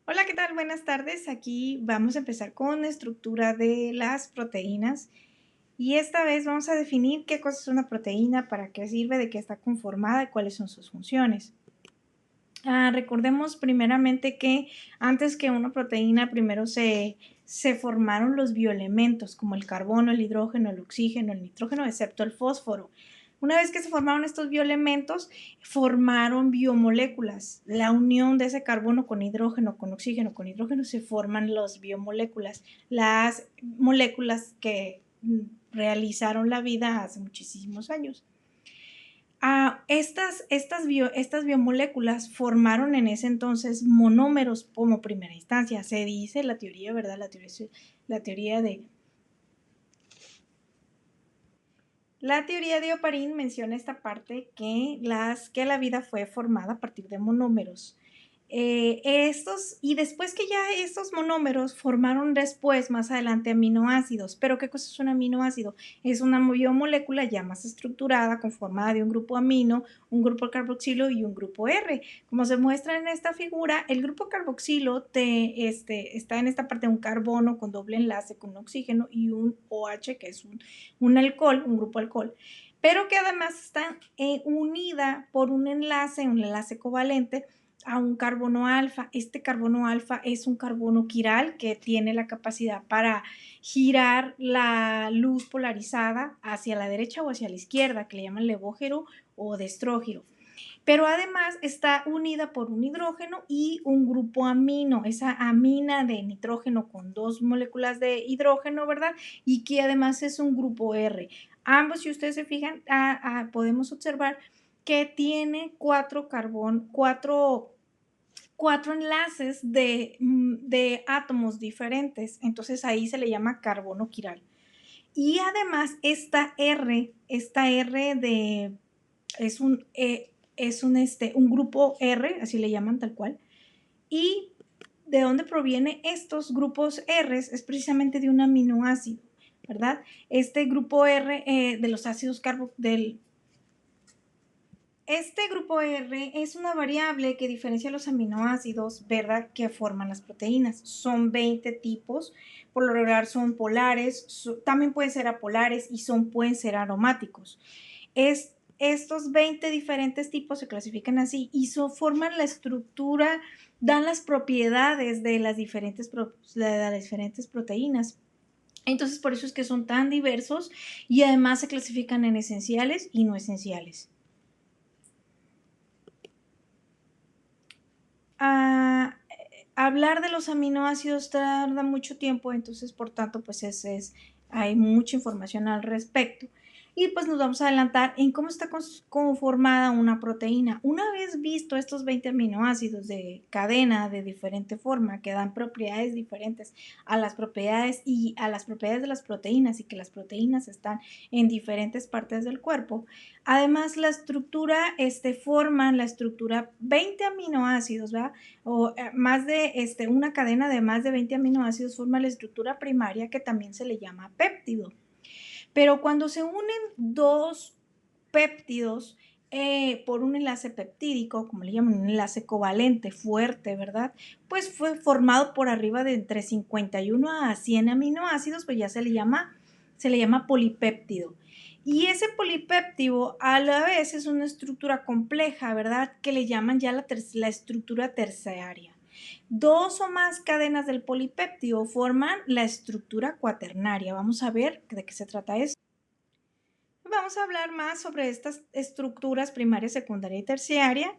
Hola, ¿qué tal? Buenas tardes. Aquí vamos a empezar con la estructura de las proteínas y esta vez vamos a definir qué cosa es una proteína, para qué sirve, de qué está conformada y cuáles son sus funciones. Recordemos primeramente que antes que una proteína, primero se formaron los bioelementos como el carbono, el hidrógeno, el oxígeno, el nitrógeno, excepto el fósforo. Una vez que se formaron estos bioelementos, formaron biomoléculas. La unión de ese carbono con hidrógeno, con hidrógeno, se forman las biomoléculas, las moléculas que realizaron la vida hace muchísimos años. Estas biomoléculas formaron en ese entonces monómeros como primera instancia. Se dice la teoría, ¿verdad? La teoría de Oparin menciona esta parte que la vida fue formada a partir de monómeros. Y después que ya estos monómeros formaron después, más adelante, aminoácidos. ¿Pero qué cosa es un aminoácido? Es una biomolécula ya más estructurada, conformada de un grupo amino, un grupo carboxilo y un grupo R. Como se muestra en esta figura, el grupo carboxilo está en esta parte, un carbono con doble enlace con un oxígeno y un OH, que es un alcohol, un grupo alcohol, pero que además está unida por un enlace covalente a un carbono alfa. Este carbono alfa es un carbono quiral que tiene la capacidad para girar la luz polarizada hacia la derecha o hacia la izquierda, que le llaman levógiro o destrógiro. Pero además está unida por un hidrógeno y un grupo amino, esa amina de nitrógeno con dos moléculas de hidrógeno, ¿verdad? Y que además es un grupo R. Ambos, si ustedes se fijan, podemos observar que tiene cuatro enlaces de átomos diferentes. Entonces ahí se le llama carbono quiral. Y además esta R es un grupo R, así le llaman tal cual. Y de dónde proviene estos grupos R es precisamente de un aminoácido, ¿verdad? Este grupo R de los ácidos del Este grupo R es una variable que diferencia los aminoácidos, ¿verdad?, que forman las proteínas. Son 20 tipos, por lo regular son polares, también pueden ser apolares y pueden ser aromáticos. Estos 20 diferentes tipos se clasifican así y forman la estructura, dan las propiedades de las diferentes proteínas. Entonces, por eso es que son tan diversos y además se clasifican en esenciales y no esenciales. a hablar de los aminoácidos tarda mucho tiempo, entonces por tanto pues hay mucha información al respecto. Y pues nos vamos a adelantar en cómo está conformada una proteína. Una vez visto estos 20 aminoácidos de cadena de diferente forma que dan propiedades diferentes a las propiedades de las proteínas, y que las proteínas están en diferentes partes del cuerpo, además la estructura forman la estructura 20 aminoácidos, ¿verdad? O una cadena de más de 20 aminoácidos forma la estructura primaria, que también se le llama péptido. Pero cuando se unen dos péptidos por un enlace peptídico, como le llaman, un enlace covalente fuerte, ¿verdad? Pues fue formado por arriba de entre 51 a 100 aminoácidos, pues ya se le llama polipéptido. Y ese polipéptido a la vez es una estructura compleja, ¿verdad?, que le llaman ya la estructura terciaria. Dos o más cadenas del polipéptido forman la estructura cuaternaria. Vamos a ver de qué se trata esto. Vamos a hablar más sobre estas estructuras primaria, secundaria y terciaria.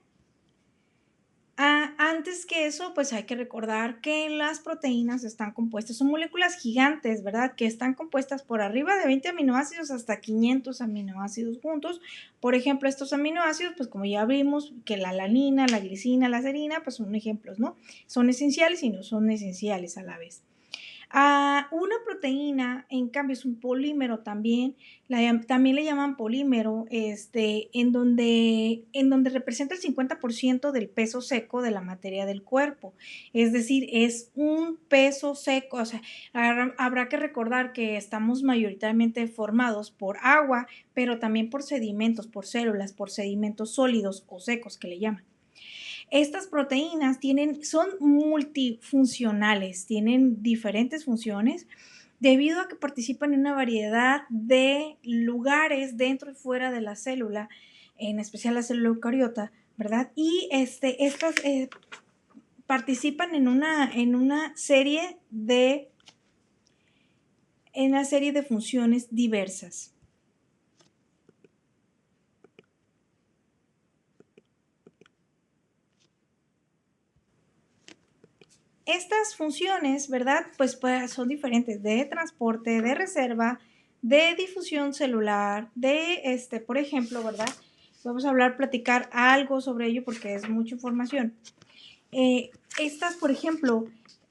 Antes que eso, pues hay que recordar que las proteínas están compuestas, son moléculas gigantes, ¿verdad?, que están compuestas por arriba de 20 aminoácidos hasta 500 aminoácidos juntos. Por ejemplo, estos aminoácidos, pues como ya vimos, que la alanina, la glicina, la serina, pues son ejemplos, ¿no? Son esenciales y no son esenciales a la vez. Una proteína, en cambio, es un polímero también, también le llaman polímero, en donde representa el 50% del peso seco de la materia del cuerpo. Es decir, es un peso seco. O sea, habrá que recordar que estamos mayoritariamente formados por agua, pero también por sedimentos, por células, por sedimentos sólidos o secos que le llaman. Estas proteínas son multifuncionales, tienen diferentes funciones debido a que participan en una variedad de lugares dentro y fuera de la célula, en especial la célula eucariota, ¿verdad? Y estas participan en una serie de funciones diversas. Estas funciones, ¿verdad? Pues son diferentes de transporte, de reserva, de difusión celular, por ejemplo, ¿verdad? Vamos a platicar algo sobre ello porque es mucha información. Estas, por ejemplo,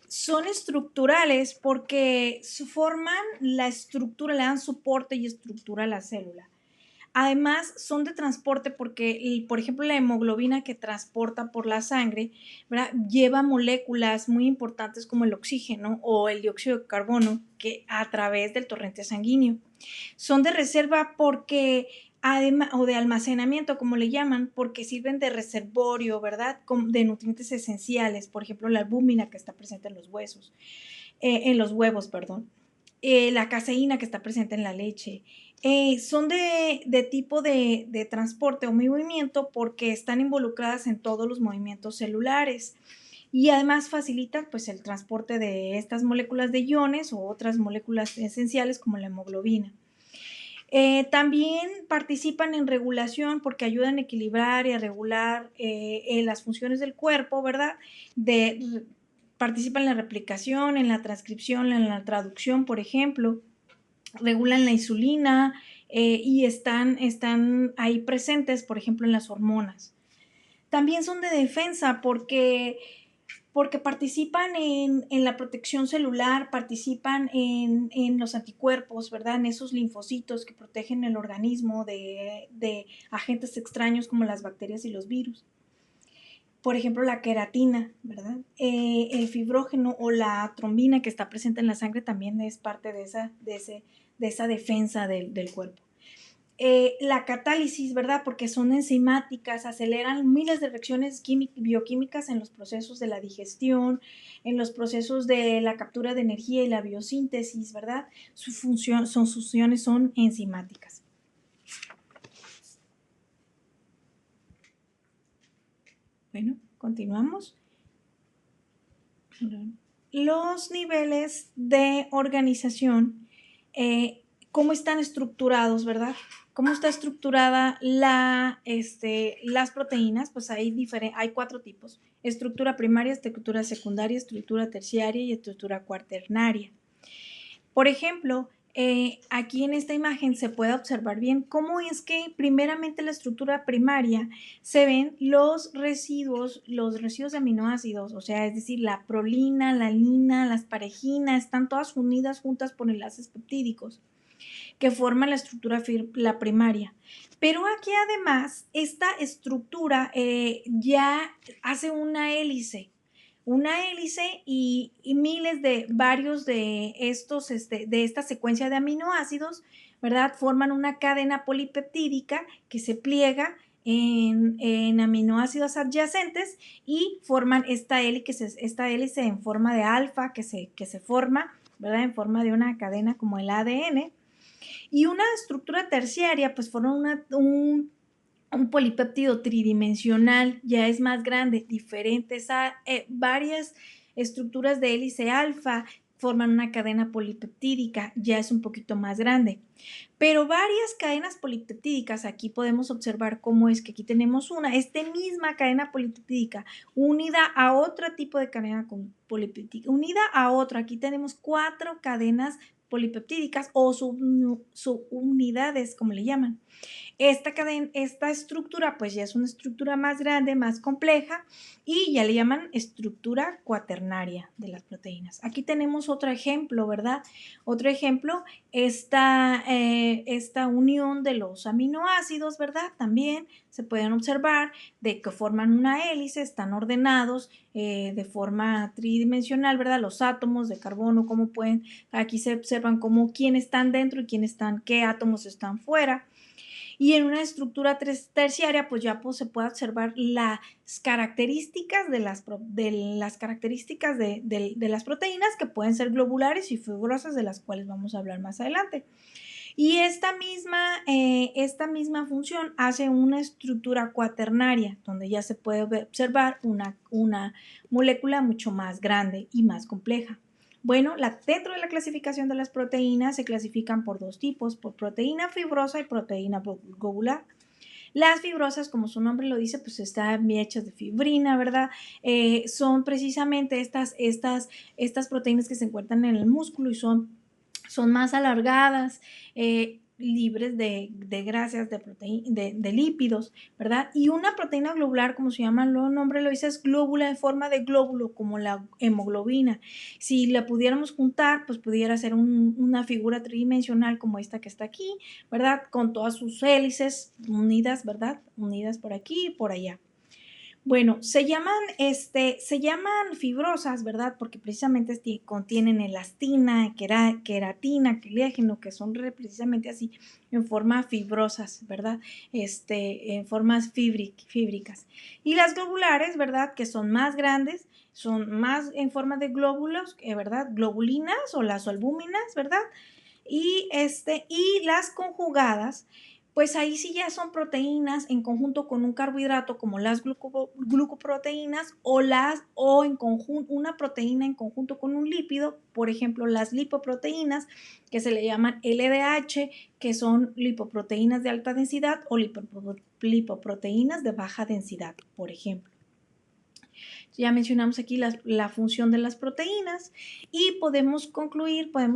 son estructurales porque forman la estructura, le dan soporte y estructura a la célula. Además, son de transporte porque, por ejemplo, la hemoglobina que transporta por la sangre, ¿verdad? Lleva moléculas muy importantes como el oxígeno o el dióxido de carbono que a través del torrente sanguíneo. Son de reserva porque, además, o de almacenamiento, como le llaman, porque sirven de reservorio, ¿verdad? De nutrientes esenciales, por ejemplo, la albúmina que está presente en los huevos, perdón. La caseína que está presente en la leche. Son de tipo de transporte o movimiento porque están involucradas en todos los movimientos celulares y además facilitan pues el transporte de estas moléculas de iones o otras moléculas esenciales como la hemoglobina. También participan en regulación porque ayudan a equilibrar y a regular las funciones del cuerpo, ¿verdad? Participan en la replicación, en la transcripción, en la traducción, por ejemplo. Regulan la insulina y están ahí presentes, por ejemplo, en las hormonas. También son de defensa porque participan en la protección celular, participan en los anticuerpos, ¿verdad? En esos linfocitos que protegen el organismo de agentes extraños como las bacterias y los virus. Por ejemplo, la queratina, ¿verdad? El fibrógeno o la trombina que está presente en la sangre también es parte de esa defensa del cuerpo. La catálisis, ¿verdad? Porque son enzimáticas, aceleran miles de reacciones bioquímicas en los procesos de la digestión, en los procesos de la captura de energía y la biosíntesis, ¿verdad? Sus funciones son enzimáticas. Bueno, continuamos. Los niveles de organización, ¿cómo están estructurados, verdad? ¿Cómo está estructurada las proteínas? Pues hay 4 tipos. Estructura primaria, estructura secundaria, estructura terciaria y estructura cuaternaria. Por ejemplo, aquí en esta imagen se puede observar bien cómo es que primeramente la estructura primaria se ven los residuos de aminoácidos, o sea, es decir, la prolina, la lina, las pareginas, están todas unidas juntas por enlaces peptídicos que forman la estructura la primaria. Pero aquí además esta estructura ya hace una hélice y miles de varios de estos, de esta secuencia de aminoácidos, ¿verdad? Forman una cadena polipeptídica que se pliega en aminoácidos adyacentes y forman esta hélice en forma de alfa que se forma, ¿verdad? En forma de una cadena como el ADN. Y una estructura terciaria, pues forma un polipéptido tridimensional, ya es más grande, diferentes a varias estructuras de hélice alfa forman una cadena polipeptídica, ya es un poquito más grande. Pero varias cadenas polipeptídicas, aquí podemos observar cómo es que aquí tenemos misma cadena polipeptídica unida a otro tipo de cadena polipeptídica, unida a otra. Aquí tenemos 4 cadenas polipeptídicas o subunidades, como le llaman. Esta estructura pues ya es una estructura más grande, más compleja y ya le llaman estructura cuaternaria de las proteínas. Aquí tenemos otro ejemplo, ¿verdad? Otro ejemplo, esta unión de los aminoácidos, ¿verdad? También se pueden observar de que forman una hélice, están ordenados de forma tridimensional, ¿verdad? Los átomos de carbono, aquí se observan quiénes están dentro y qué átomos están fuera. Y en una estructura terciaria, pues ya pues, se puede observar las características de las proteínas que pueden ser globulares y fibrosas, de las cuales vamos a hablar más adelante. Y esta misma función hace una estructura cuaternaria, donde ya se puede observar una molécula mucho más grande y más compleja. Bueno, dentro de la clasificación de las proteínas se clasifican por dos tipos, por proteína fibrosa y proteína globular. Las fibrosas, como su nombre lo dice, pues están hechas de fibrina, ¿verdad? Son precisamente estas proteínas que se encuentran en el músculo y son más alargadas, libres de grasas, de lípidos, ¿verdad? Y una proteína globular, como se llama el nombre lo dice, es glóbula en forma de glóbulo, como la hemoglobina. Si la pudiéramos juntar, pues pudiera ser una figura tridimensional como esta que está aquí, ¿verdad? Con todas sus hélices unidas, ¿verdad? Unidas por aquí y por allá. Bueno, se llaman fibrosas, ¿verdad? Porque precisamente contienen elastina, queratina, colágeno, que son precisamente así, en forma fibrosas, ¿verdad? En formas fíbricas. Y las globulares, ¿verdad? Que son más grandes, son más en forma de glóbulos, ¿verdad? Globulinas o las albúminas, ¿verdad? Y las conjugadas, pues ahí sí ya son proteínas en conjunto con un carbohidrato, como las glucoproteínas, o en conjunto una proteína en conjunto con un lípido, por ejemplo las lipoproteínas, que se le llaman LDH, que son lipoproteínas de alta densidad, o lipoproteínas de baja densidad, por ejemplo. Ya mencionamos aquí la función de las proteínas y podemos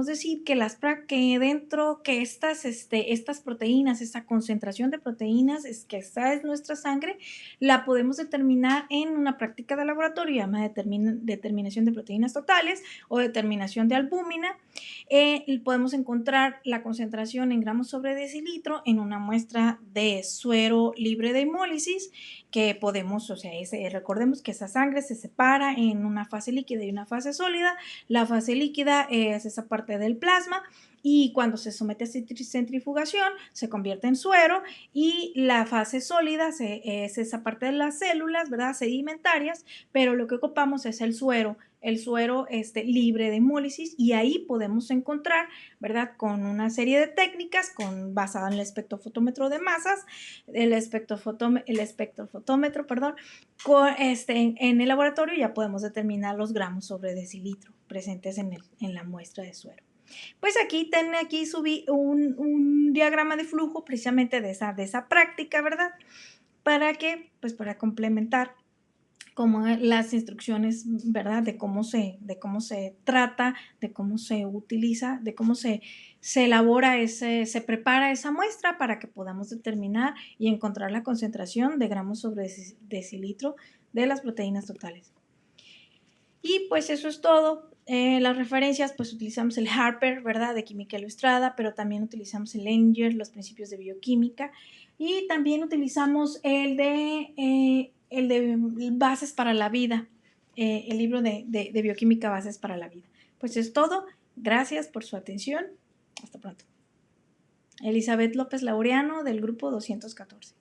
decir que estas proteínas, esta concentración de proteínas que está en nuestra sangre, la podemos determinar en una práctica de laboratorio llamada determinación de proteínas totales o determinación de albúmina. Podemos encontrar la concentración en gramos sobre decilitro en una muestra de suero libre de hemólisis, que recordemos que esa sangre se separa en una fase líquida y una fase sólida. La fase líquida es esa parte del plasma, y cuando se somete a centrifugación se convierte en suero, y la fase sólida es esa parte de las células, ¿verdad? Sedimentarias, pero lo que ocupamos es el suero libre de hemólisis, y ahí podemos encontrar, ¿verdad? Con una serie de técnicas basada en el espectrofotómetro de masas, el espectrofotómetro, en el laboratorio ya podemos determinar los gramos sobre decilitro presentes en la muestra de suero. Pues aquí subí un diagrama de flujo precisamente de esa práctica, ¿verdad? Para complementar como las instrucciones, ¿verdad? De cómo se trata, de cómo se utiliza, de cómo se elabora se prepara esa muestra para que podamos determinar y encontrar la concentración de gramos sobre decilitro de las proteínas totales. Y pues eso es todo. Las referencias, pues utilizamos el Harper, ¿verdad? De química ilustrada, pero también utilizamos el Langer, los principios de bioquímica, y también utilizamos el de Bases para la Vida, el libro de bioquímica Bases para la Vida. Pues es todo. Gracias por su atención. Hasta pronto. Elizabeth López Laureano, del grupo 214.